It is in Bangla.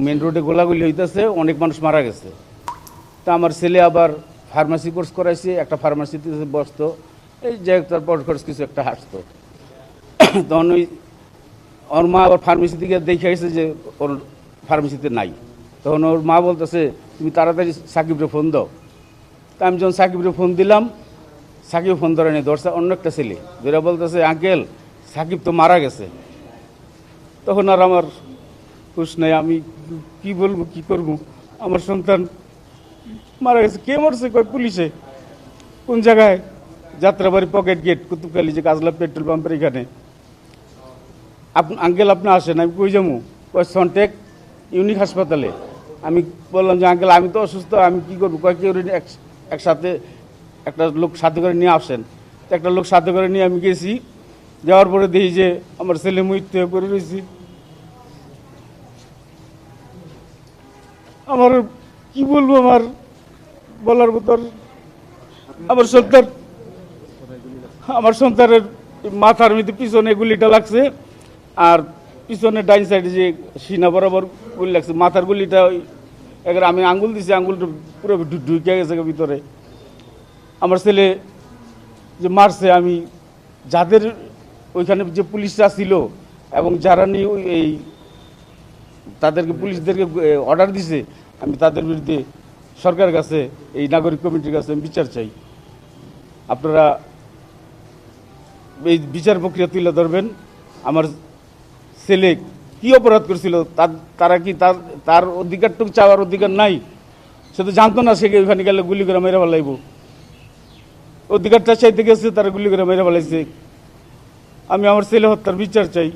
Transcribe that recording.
মেন রোডে গোলাগুলি হইতেছে, অনেক মানুষ মারা গেছে। তা আমার ছেলে আবার ফার্মাসি কোর্স করাইছে, একটা ফার্মাসিতে বসতো, এই যে তার পর খরচ কিছু একটা হাসতো। তখন ওর মা আবার ফার্মেসি থেকে দেখে আসছে যে ওর ফার্মেসিতে নাই। তখন ওর মা বলতেছে তুমি তাড়াতাড়ি সাকিবরে ফোন দাও। তা আমি যখন সাকিবরে ফোন দিলাম, সাকিব ফোন ধরে নেই, ধরছে অন্য একটা ছেলে, যেটা বলতেছে আঙ্কেল সাকিব তো মারা গেছে। তখন আর আমার হুঁশ নাই, আমি কি বলবো কি করবো, আমার সন্তান মারা গেছে। কে মরছে? কয় পুলিশে। কোন জায়গায়? যাত্রাবাড়ি পকেট গেট, কুতুবখালী যে কাজলা পেট্রোল পাম্পের এখানে। আঙ্কেল আপনি আসেন। আমি কই যাবো? কয় সনটেক ইউনিক হাসপাতালে। আমি বললাম যে আঙ্কেল আমি তো অসুস্থ, আমি কি করবো? কয় কেউ একসাথে একটা লোক সাথে করে নিয়ে আসেন। তো একটা লোক সাথে করে নিয়ে আমি গেছি। যাওয়ার পরে দেখি যে আমার ছেলে মৃত্যু হয়ে পড়ে রয়েছি। আমার কি বলবো, আমার বলার মতন। আমার সন্তানের মাথার মধ্যে পিছনে গুলিটা লাগছে, আর পিছনে ডাইন সাইডে যে সিনা বরাবর গুলি লাগছে। মাথার গুলিটা এবার আমি আঙ্গুল দিছি, আঙ্গুলটা পুরো ঢুকে গেছে ভিতরে। আমার ছেলে যে মারছে, আমি যাদের ওইখানে যে পুলিশরা ছিল এবং যারা নিয়ে এই তাদেরকে পুলিশদেরকে অর্ডার দিছে, আমি তাদের বিরুদ্ধে সরকারের কাছে, এই নাগরিক কমিটির কাছে আমি বিচার চাই। আপনারা এই বিচার প্রক্রিয়া তুলে ধরবেন। আমার ছেলে কি অপরাধ করেছিল, তারা কি তার অধিকারটুকু চাওয়ার অধিকার নাই? সে তো জানতো না সে ওইখানে গেলে গুলি করে মেরে ফেলাইব। অধিকারটা চাইতে গেছে, তারা গুলি করে মেরে ফেলাইছে। আমি আমার ছেলে হত্যার বিচার চাই।